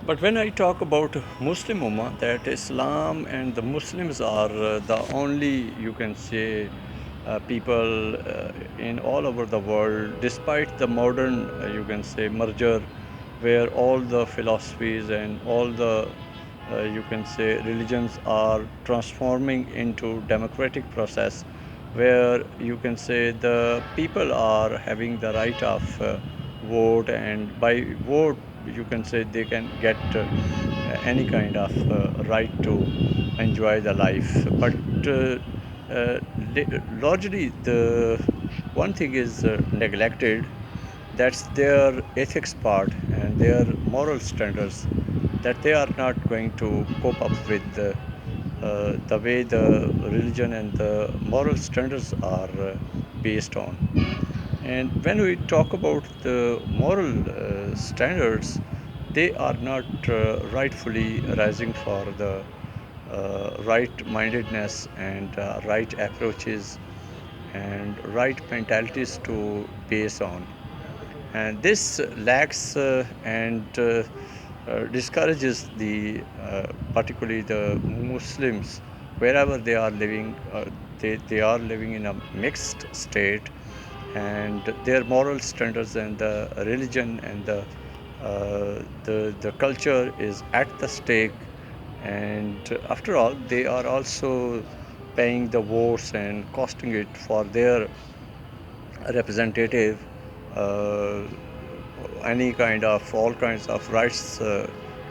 But when I talk about Muslim Ummah, that Islam and the Muslims are the only, you can say, people in all over the world, despite the modern, you can say, merger, where all the philosophies and all the, you can say, religions are transforming into democratic process, where you can say the people are having the right of vote, and by vote you can say they can get any kind of right to enjoy the life. But uh, largely the one thing is neglected, that's their ethics part and their moral standards, that they are not going to cope up with the way the religion and the moral standards are based on. And when we talk about the moral standards, they are not rightfully rising for the right mindedness and right approaches and right mentalities to base on. And this lacks and discourages the particularly the Muslims wherever they are living. They are living in a mixed state, and their moral standards and the religion and the culture is at the stake. And after all, they are also paying the votes and costing it for their representative. uh, any kind of all kinds of rights to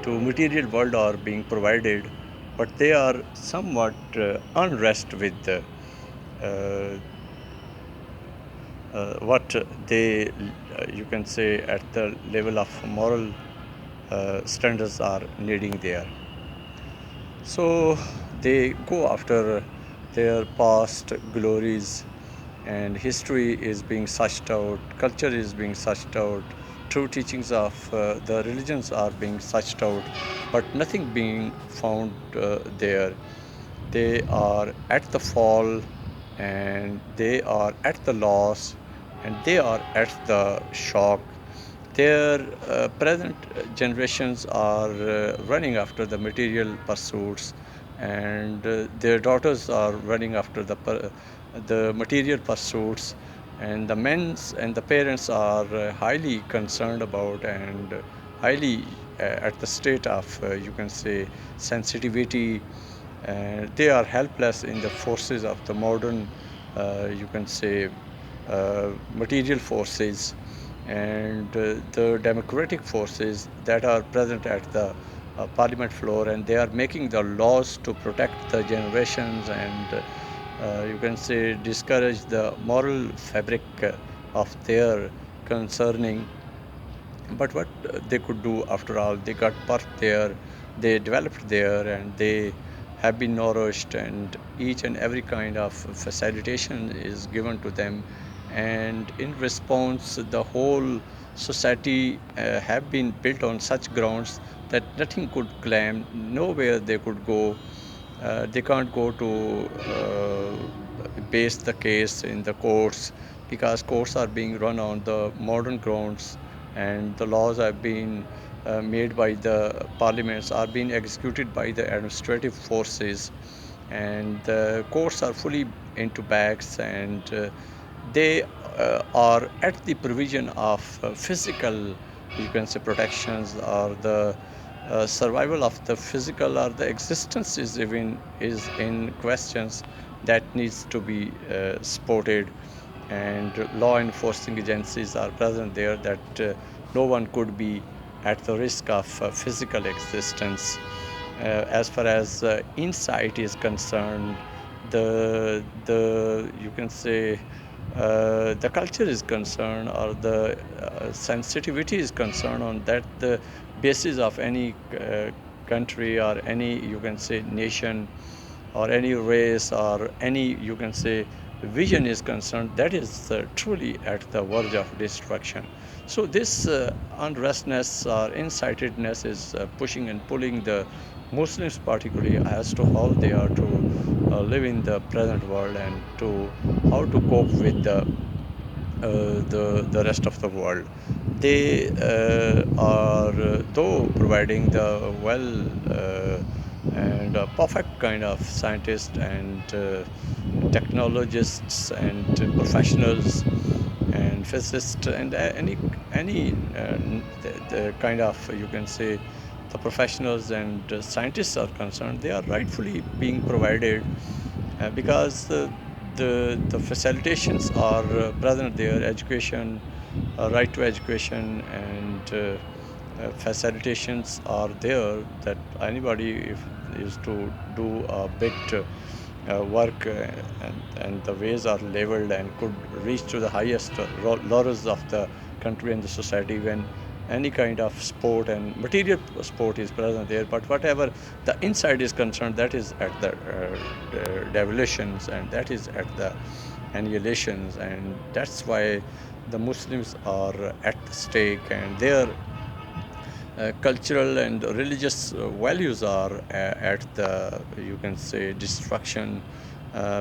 material world are being provided, but they are somewhat unrest with uh, what they, you can say, at the level of moral standards are needing there. So they go after their past glories, and history is being searched out, culture is being searched out, true teachings of the religions are being searched out, but nothing being found there. They are at the fall, and they are at the loss, and they are at the shock. Their present generations are running after the material pursuits, and their daughters are running after the material pursuits, and the men's and the parents are highly concerned about and highly at the state of, you can say, sensitivity. They are helpless in the forces of the modern, you can say, material forces and the democratic forces that are present at the parliament floor, and they are making the laws to protect the generations and, you can say, discourage the moral fabric of their concerning. But what they could do, after all, they got birth there, they developed there, and they have been nourished, and each and every kind of facilitation is given to them. And in response, the whole society have been built on such grounds that nothing could claim, nowhere they could go. They can't go to base the case in the courts, because courts are being run on the modern grounds, and the laws have been made by the parliaments are being executed by the administrative forces, and the courts are fully into bags, and they are at the provision of physical, you can say, protections, or the survival of the physical, or the existence is even is in questions that needs to be supported. And law enforcing agencies are present there, that no one could be at the risk of physical existence. As far as insight is concerned, the you can say, the culture is concerned, or the sensitivity is concerned, on that the basis of any country, or any, you can say, nation, or any race, or any, you can say, vision is concerned, that is truly at the verge of destruction. So this unrestness or insightedness is pushing and pulling the Muslims particularly as to how they are to live in the present world, and to how to cope with the the rest of the world. They are though providing the well and perfect kind of scientists and technologists and professionals and physicists and any the kind of, you can say, the professionals and scientists are concerned, they are rightfully being provided because the facilitations are present there. Education, right to education, and facilitations are there that anybody if is to do a bit work and the ways are leveled and could reach to the highest laurels of the country and the society when any kind of sport and material sport is present there. But whatever the inside is concerned, that is at the devolutions, and that is at the annihilations, and that's why the Muslims are at the stake, and their cultural and religious values are at the, you can say, destruction,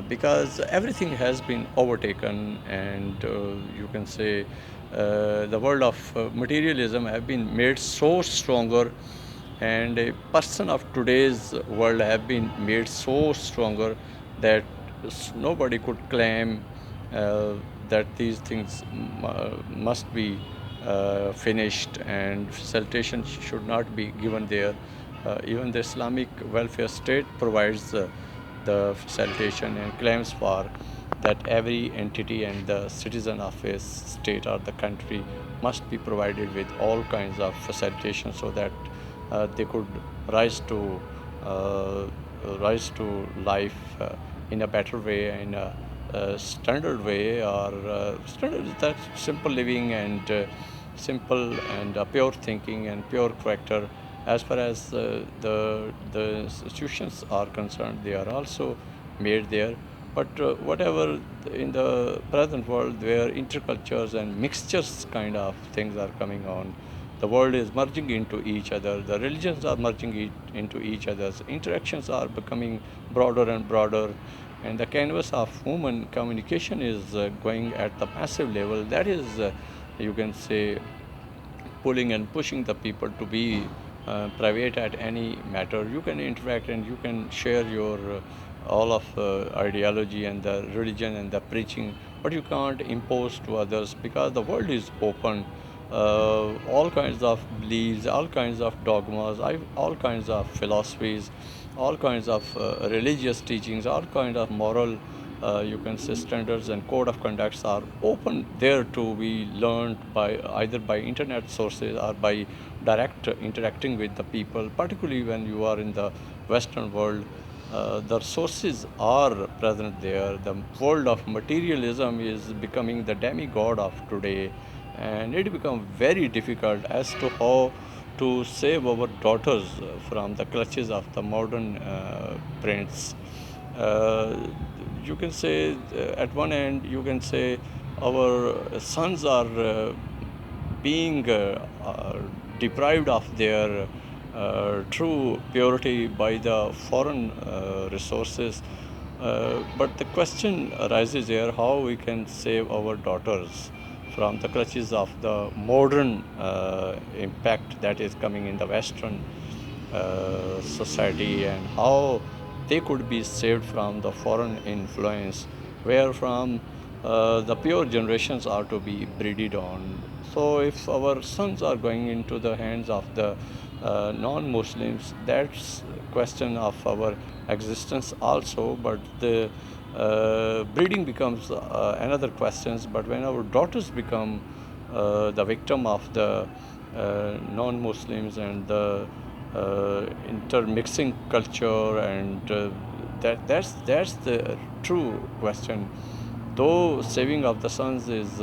because everything has been overtaken, and you can say the world of materialism have been made so stronger, and a person of today's world have been made so stronger that nobody could claim uh, that these things must be finished and facilitation should not be given there. Even the Islamic welfare state provides the facilitation and claims for that every entity and the citizen of a state or the country must be provided with all kinds of facilitation so that they could rise to uh, life in a better way, in a standard way, or standard is that simple living and simple and pure thinking and pure character. As far as the institutions are concerned, they are also made there. But whatever in the present world, where intercultures and mixtures kind of things are coming on, the world is merging into each other. The religions are merging into each other's. Interactions are becoming broader and broader, and the canvas of human communication is going at the massive level. That is, you can say, pulling and pushing the people to be private at any matter. You can interact and you can share your all of ideology and the religion and the preaching, but you can't impose to others because the world is open. All kinds of beliefs, all kinds of dogmas, all kinds of philosophies, all kinds of religious teachings, all kinds of moral, you can say, standards and code of conducts are open there to be learned by either by internet sources or by direct interacting with the people. Particularly when you are in the Western world, the sources are present there. The world of materialism is becoming the demigod of today, and it becomes very difficult as to how to save our daughters from the clutches of the modern prince. Uh, you can say at one end, you can say our sons are being deprived of their true purity by the foreign resources. But the question arises here how we can save our daughters from the clutches of the modern impact that is coming in the Western society, and how they could be saved from the foreign influence, where from the pure generations are to be breeded on. So, if our sons are going into the hands of the non-Muslims, that's a question of our existence also. But the breeding becomes another question. But when our daughters become the victim of the non-Muslims and the intermixing culture, and that's the true question. Though saving of the sons is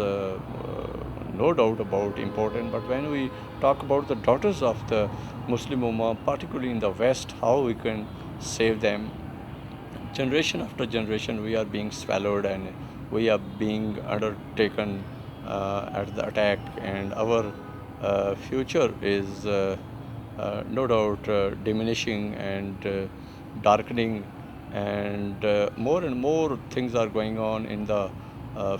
no doubt about important, but when we talk about the daughters of the Muslim Ummah, particularly in the West, how we can save them, generation after generation we are being swallowed and we are being undertaken at the attack, and our future is no doubt diminishing and darkening, and more things are going on in the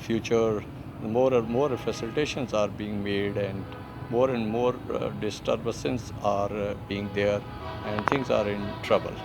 future. more and more facilitations are being made, and more disturbances are being there, and things are in trouble.